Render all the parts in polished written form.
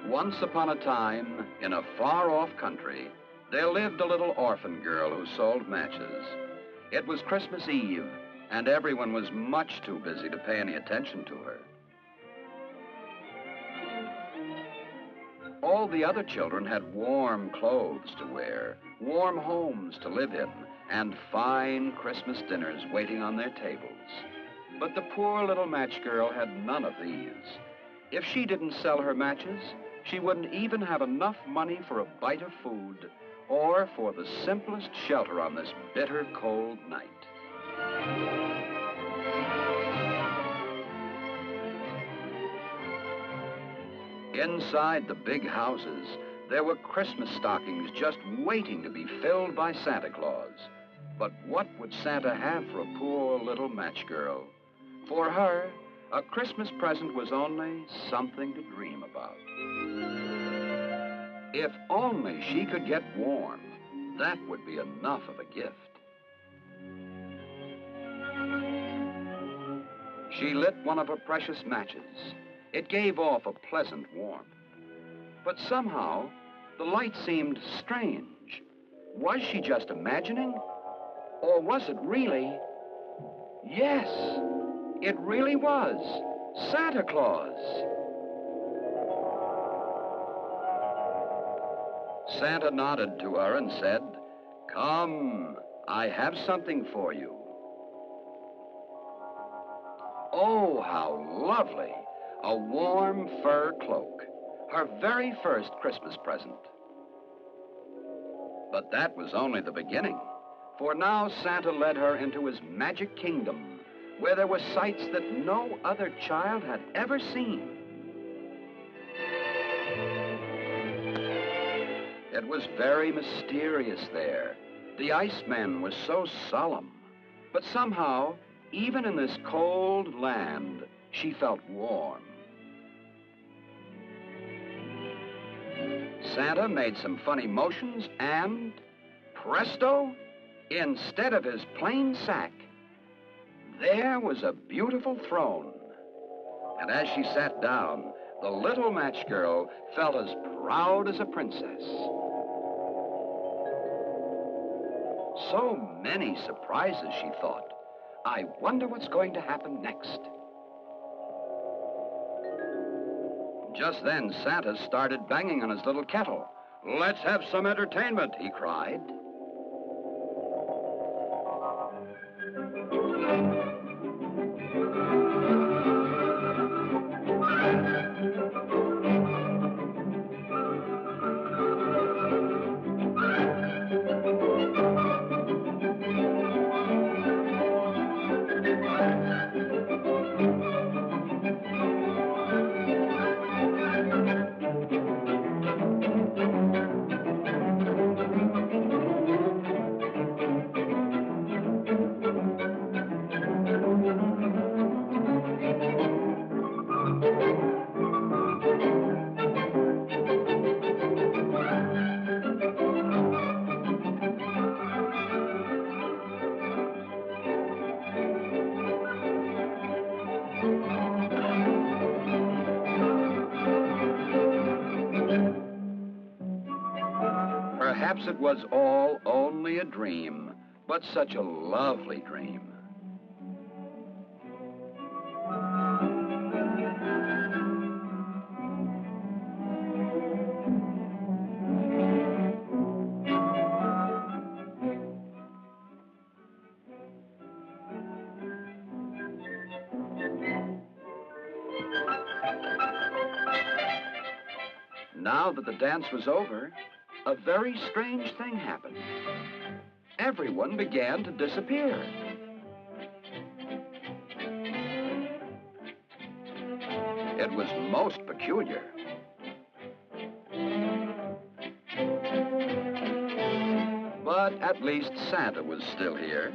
Once upon a time, in a far-off country, there lived a little orphan girl who sold matches. It was Christmas Eve, and everyone was much too busy to pay any attention to her. All the other children had warm clothes to wear, warm homes to live in, and fine Christmas dinners waiting on their tables. But the poor little match girl had none of these. If she didn't sell her matches, she wouldn't even have enough money for a bite of food or for the simplest shelter on this bitter cold night. Inside the big houses, there were Christmas stockings just waiting to be filled by Santa Claus. But what would Santa have for a poor little match girl? For her, a Christmas present was only something to dream about. If only she could get warm, that would be enough of a gift. She lit one of her precious matches. It gave off a pleasant warmth. But somehow, the light seemed strange. Was she just imagining? Or was it really? Yes, it really was Santa Claus. Santa nodded to her and said, "Come, I have something for you." Oh, how lovely! A warm fur cloak, her very first Christmas present. But that was only the beginning, for now Santa led her into his magic kingdom, where there were sights that no other child had ever seen. It was very mysterious there. The Iceman was so solemn, but somehow, even in this cold land, she felt warm. Santa made some funny motions and, presto, instead of his plain sack, there was a beautiful throne. And as she sat down, the little match girl felt as proud as a princess. So many surprises, she thought. I wonder what's going to happen next. Just then, Santa started banging on his little kettle. "Let's have some entertainment," he cried. Perhaps it was all only a dream, but such a lovely dream. Now that the dance was over, a very strange thing happened. Everyone began to disappear. It was most peculiar. But at least Santa was still here.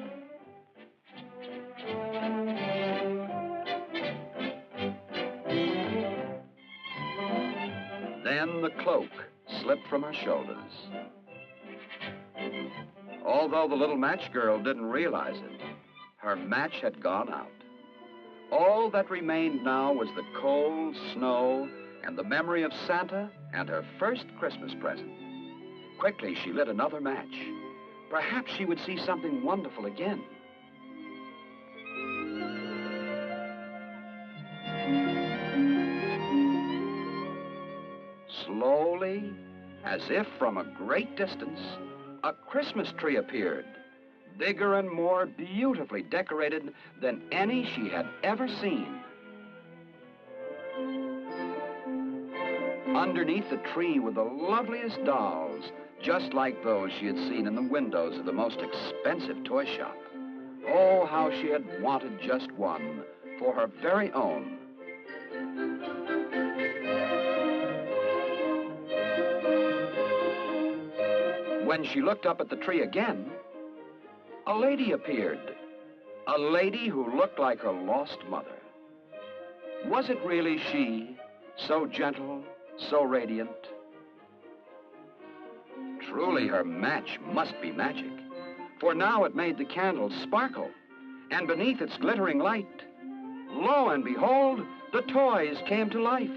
Then the cloak slipped from her shoulders. Although the little match girl didn't realize it, her match had gone out. All that remained now was the cold snow and the memory of Santa and her first Christmas present. Quickly, she lit another match. Perhaps she would see something wonderful again. Slowly, as if from a great distance, a Christmas tree appeared, bigger and more beautifully decorated than any she had ever seen. Underneath the tree were the loveliest dolls, just like those she had seen in the windows of the most expensive toy shop. Oh, how she had wanted just one for her very own. When she looked up at the tree again, a lady appeared. A lady who looked like her lost mother. Was it really she, so gentle, so radiant? Truly, her match must be magic, for now it made the candles sparkle, and beneath its glittering light, lo and behold, the toys came to life.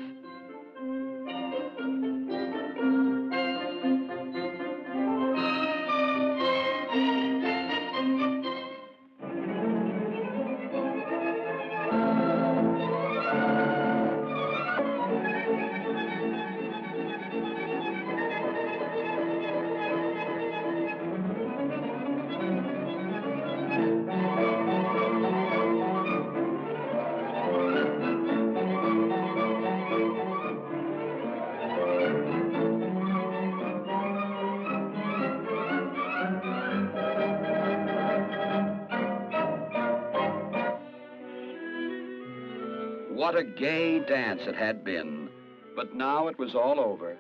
What a gay dance it had been, but now it was all over.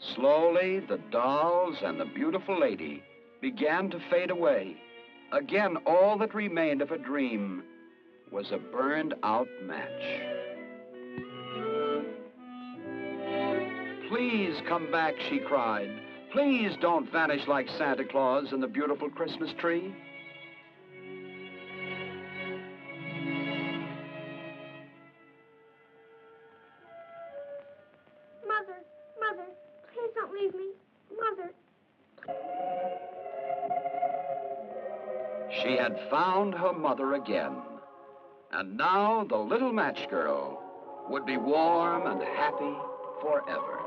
Slowly, the dolls and the beautiful lady began to fade away. Again, all that remained of a dream was a burned-out match. Please come back, she cried. Please don't vanish like Santa Claus and the beautiful Christmas tree. Mother, please don't leave me. Mother. She had found her mother again, and now the little match girl would be warm and happy forever.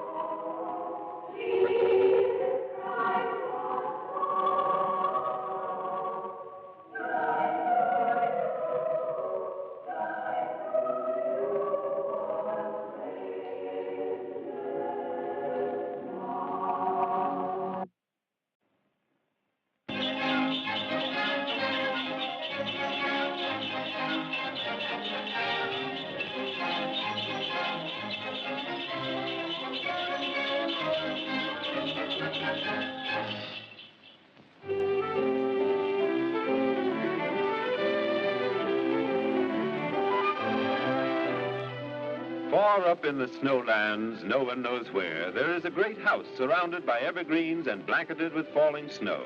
Far up in the snowlands, no one knows where, there is a great house surrounded by evergreens and blanketed with falling snow.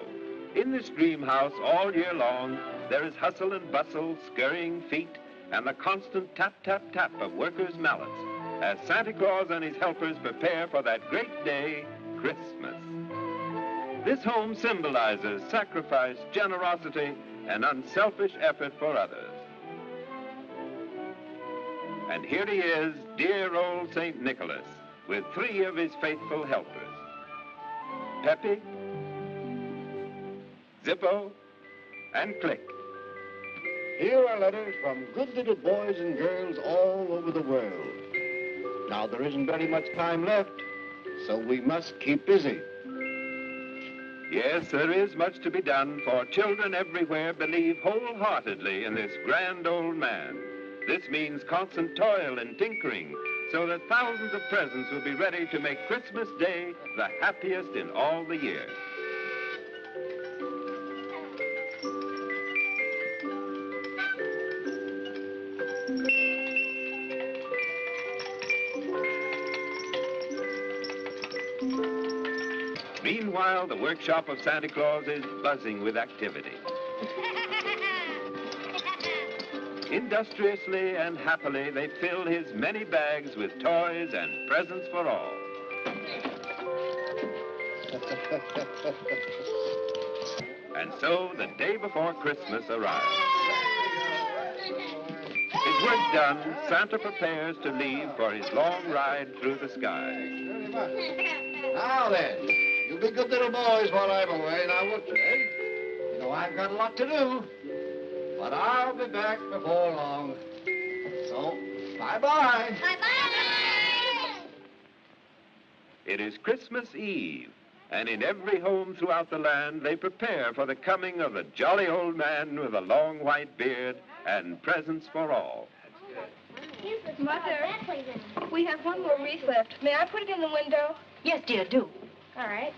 In this dream house all year long, there is hustle and bustle, scurrying feet, and the constant tap, tap, tap of workers' mallets as Santa Claus and his helpers prepare for that great day, Christmas. This home symbolizes sacrifice, generosity, and unselfish effort for others. And here he is, dear old St. Nicholas, with 3 of his faithful helpers. Peppy, Zippo, and Click. Here are letters from good little boys and girls all over the world. Now, there isn't very much time left, so we must keep busy. Yes, there is much to be done, for children everywhere believe wholeheartedly in this grand old man. This means constant toil and tinkering, so that thousands of presents will be ready to make Christmas Day the happiest in all the year. Meanwhile, the workshop of Santa Claus is buzzing with activity. Industriously and happily, they fill his many bags with toys and presents for all. And so the day before Christmas arrives. His work done, Santa prepares to leave for his long ride through the sky. Very much. Now then, you be good little boys while I'm away. Now, won't you, eh? You know I've got a lot to do, but I'll be back before long. So, bye-bye. Bye-bye. It is Christmas Eve, and in every home throughout the land, they prepare for the coming of a jolly old man with a long white beard and presents for all. Mother, We have one more wreath left. May I put it in the window? Yes, dear, do. All right.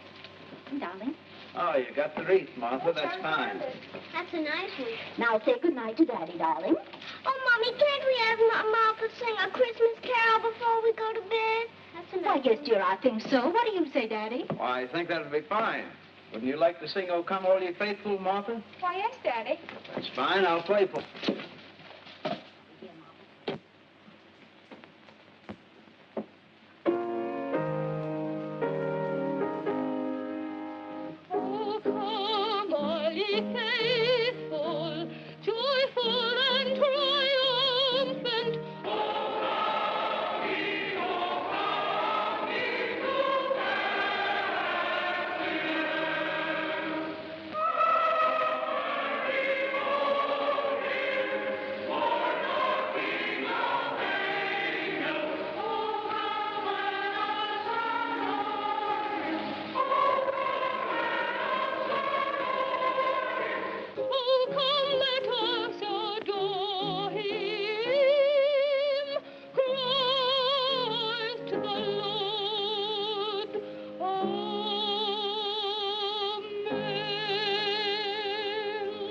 Darling. Oh, you got the wreath, Martha. That's fine. That's a nice one. Now say goodnight to Daddy, darling. Oh, Mommy, can't we have Martha sing a Christmas carol before we go to bed? That's a nice Why, yes, dear, I think so. What do you say, Daddy? Well, I think that would be fine. Wouldn't you like to sing "Oh Come All Ye Faithful," Martha? Why, yes, Daddy. That's fine. I'll play for Oh, come all ye faithful, joyful and triumphant. Oh, come, let us adore him, Christ the Lord. Amen.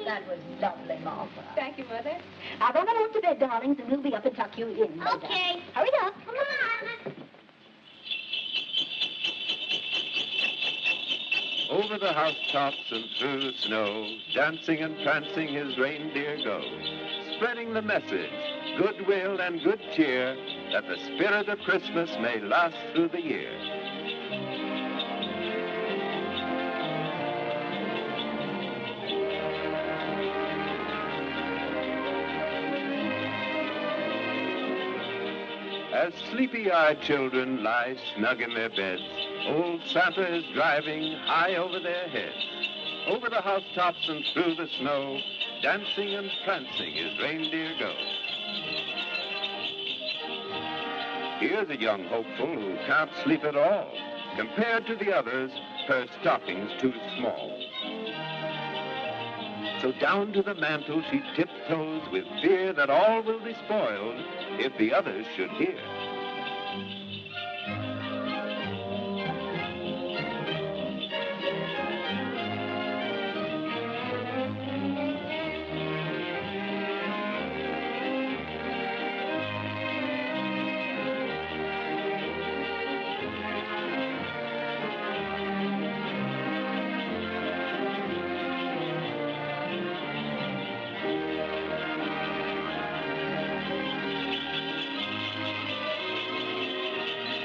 That was lovely, Martha. Thank you, Mother. Now, run along to bed, darlings, and we'll be up and tuck you in. later. Okay. Hurry up. Come on. Over the housetops and through the snow, dancing and prancing his reindeer go, spreading the message, goodwill and good cheer, that the spirit of Christmas may last through the year. As sleepy-eyed children lie snug in their beds, old Santa is driving high over their heads. Over the housetops and through the snow, dancing and prancing his reindeer go. Here's a young hopeful who can't sleep at all. Compared to the others, her stocking's too small. So down to the mantel she tiptoes with fear that all will be spoiled if the others should hear.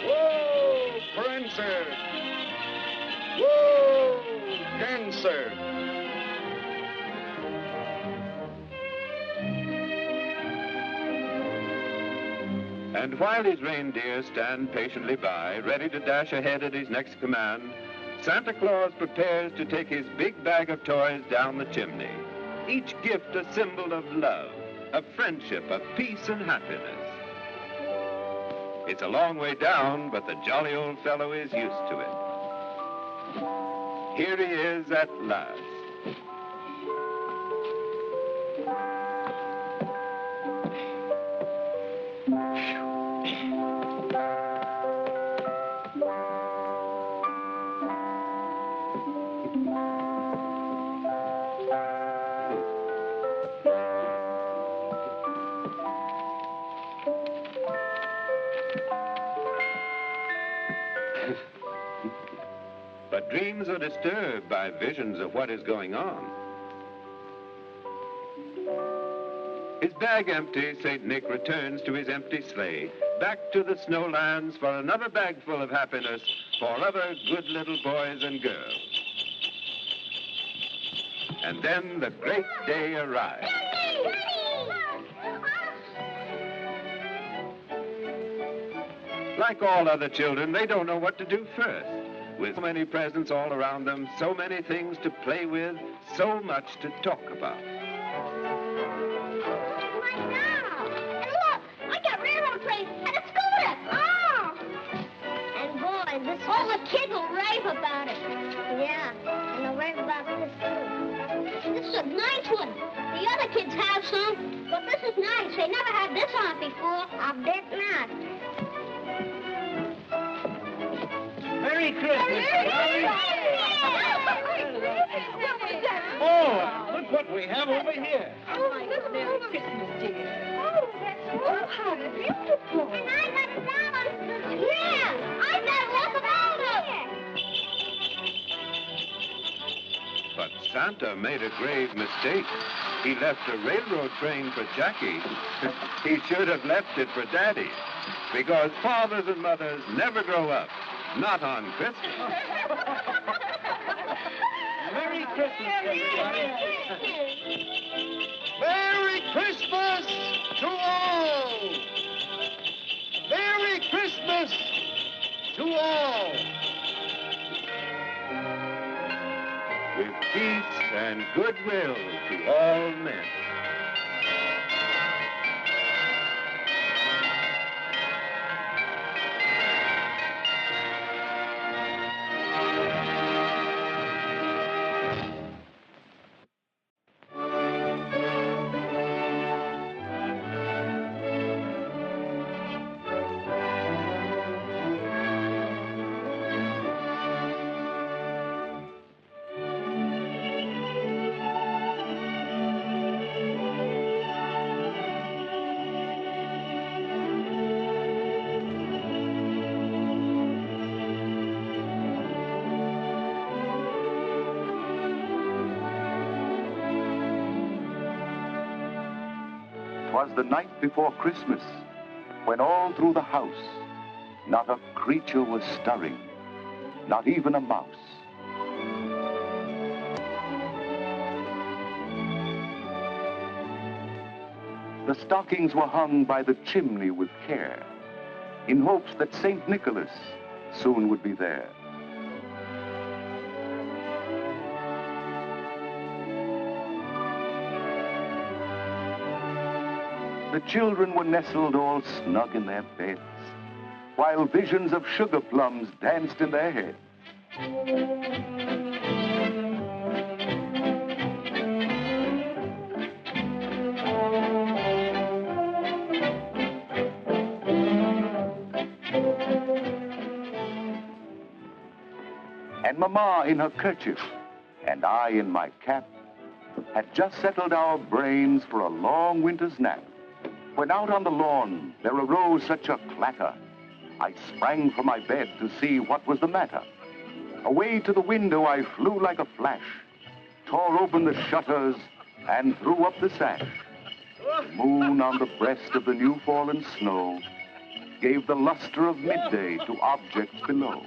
Whoa, Prancer! Whoa, Dancer! And while his reindeer stand patiently by, ready to dash ahead at his next command, Santa Claus prepares to take his big bag of toys down the chimney. Each gift a symbol of love, of friendship, of peace and happiness. It's a long way down, but the jolly old fellow is used to it. Here he is at last. But dreams are disturbed by visions of what is going on. His Bag empty, St. Nick returns to his empty sleigh, back to the snowlands for another bag full of happiness for other good little boys and girls. And then the great day arrives. Like all other children, they don't know what to do first. With so many presents all around them, so many things to play with, so much to talk about. All the kids will rave about it. Yeah, and they'll rave about this, too. This is a nice one. The other kids have some, but this is nice. They never had this on before. I bet not. Merry Christmas. Oh, look what we have over here. Oh, Merry Christmas, dear. Oh, how beautiful. And I got a dollar. Yeah, I got lots of dollars. But Santa made a grave mistake. He left a railroad train for Jackie. He should have left it for Daddy. Because fathers and mothers never grow up. Not on Christmas. Merry Christmas, everybody. Merry Christmas to all! Merry Christmas to all! With peace and goodwill to all men. Was the night before Christmas, when all through the house, not a creature was stirring, not even a mouse. The stockings were hung by the chimney with care, in hopes that St. Nicholas soon would be there. The children were nestled all snug in their beds, while visions of sugar plums danced in their heads. And Mama in her kerchief, and I in my cap, had just settled our brains for a long winter's nap, when out on the lawn there arose such a clatter, I sprang from my bed to see what was the matter. Away to the window I flew like a flash, tore open the shutters, and threw up the sash. The moon on the breast of the new-fallen snow gave the luster of midday to objects below.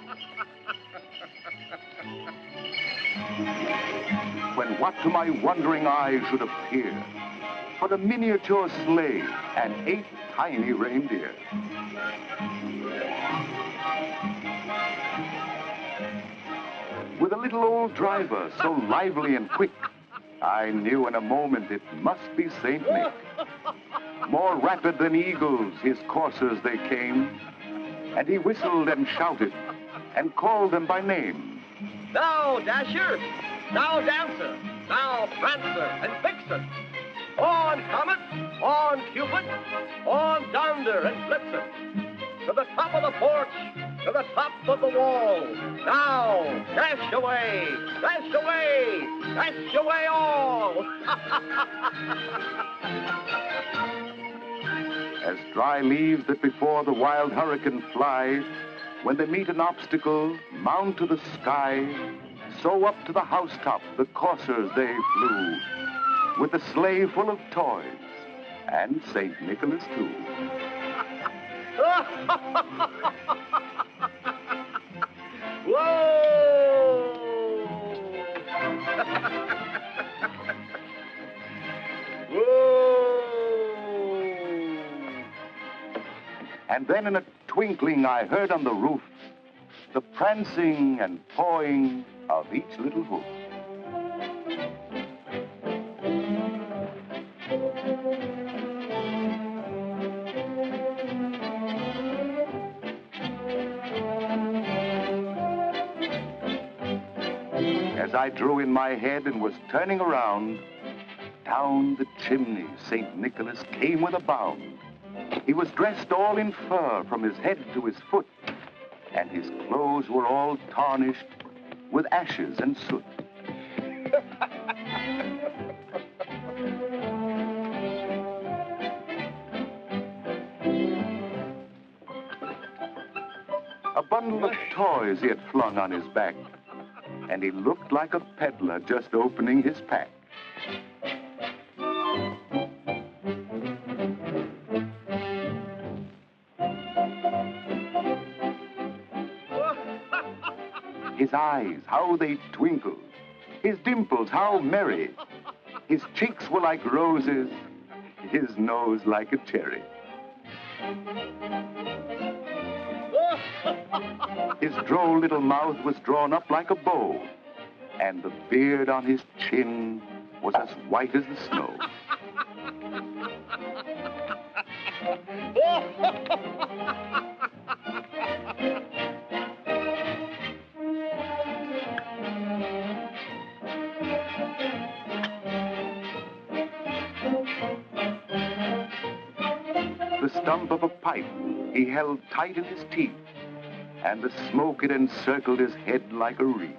When what to my wondering eyes should appear but a miniature sleigh and 8 tiny reindeer. With a little old driver so lively and quick, I knew in a moment it must be St. Nick. More rapid than eagles, his coursers they came, and he whistled and shouted and called them by name. Now, Dasher, now, Dancer, now, Prancer and Vixen. On Comet, on Cupid, on Donder and Blitzen. To the top of the porch, to the top of the wall. Now, dash away, dash away, dash away all. As dry leaves that before the wild hurricane fly, when they meet an obstacle, mount to the sky, so up to the housetop the coursers they flew, with the sleigh full of toys, And St. Nicholas, too. Whoa! Whoa! And then in a twinkling I heard on the roof the prancing and pawing of each little hoof. As I drew in my head and was turning around, down the chimney St. Nicholas came with a bound. He was dressed all in fur from his head to his foot, and his clothes were all tarnished with ashes and soot. A bundle of toys he had flung on his back, and he looked like a peddler just opening his pack. His eyes, how they twinkled. His dimples, how merry. His cheeks were like roses, his nose like a cherry. His droll little mouth was drawn up like a bow, and the beard on his chin was as white as the snow. The stump of a pipe he held tight in his teeth, and the smoke it encircled his head like a wreath.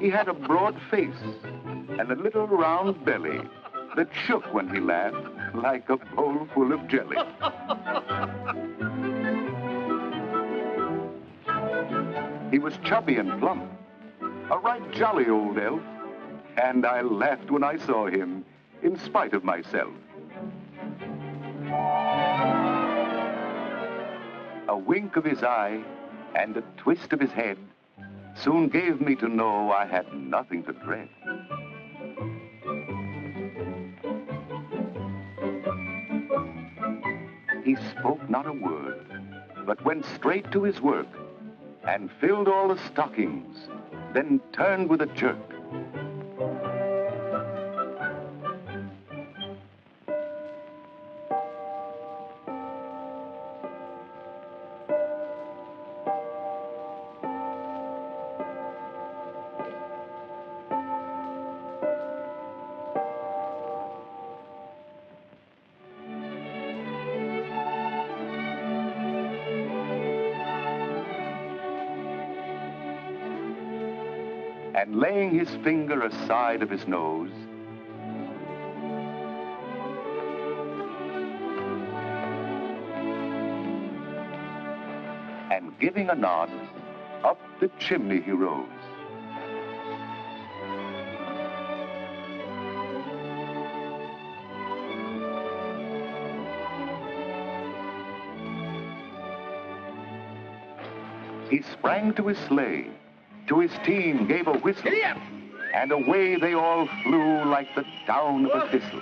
He had a broad face and a little round belly that shook when he laughed like a bowl full of jelly. He was chubby and plump, a right jolly old elf, and I laughed when I saw him, in spite of myself. A wink of his eye and a twist of his head soon gave me to know I had nothing to dread. He spoke not a word, but went straight to his work and filled all the stockings, then turned with a jerk. And laying his finger aside of his nose, and giving a nod, up the chimney he rose. He sprang to his sleigh, to his team gave a whistle, and away they all flew like the down of a thistle.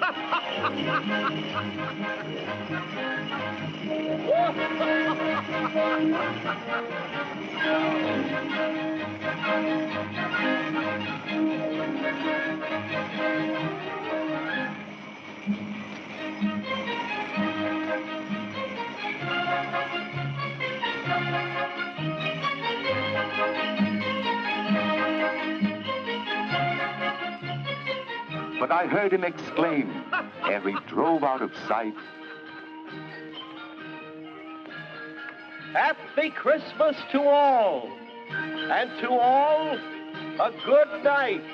But I heard him exclaim, ere he drove out of sight, Happy Christmas to all, and to all a good night.